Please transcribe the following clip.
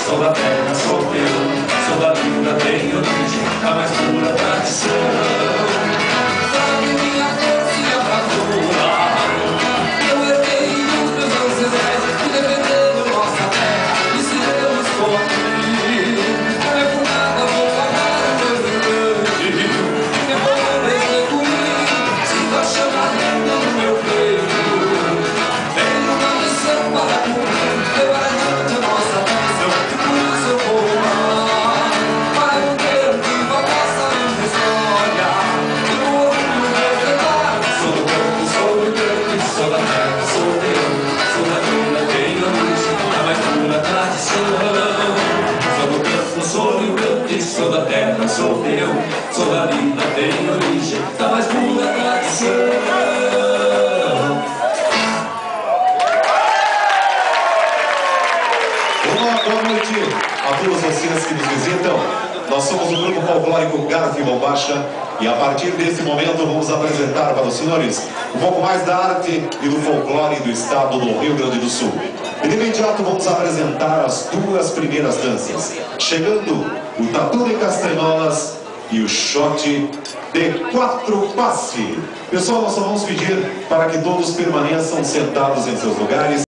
Sou da terra, sou teu, sou da linda, tenho origem, a mais pura tradição. Sabe minha força e a bravura, eu herdei dos meus ancestrais que defenderam nossa terra e se demos forte. Não é por nada vou pagar o meu gigante, minha pobreza é comigo, sinto a chama ardendo no meu peito. Tenho uma missão para cumprir, levar adiante a nossa missão, e por isso eu vou lá, para manter viva a nossa linda história. E no orgulho meu cantar, sou do campo, sou do grande, sou da terra, sou teu, sou da vila, tenho origem, a mais pura tradição. Sou do campo, sou do grande, sou da terra, sou teu, sou da vila, tenho origem, a mais pura tradição. Boa noite a todos vocês que nos visitam. Nós somos o grupo folclórico Garfo e Bombacha e a partir desse momento vamos apresentar para os senhores um pouco mais da arte e do folclore do estado do Rio Grande do Sul. E de imediato vamos apresentar as duas primeiras danças, chegando o Tatu de Castanholas e o Shot de Quatro Passe. Pessoal, nós só vamos pedir para que todos permaneçam sentados em seus lugares.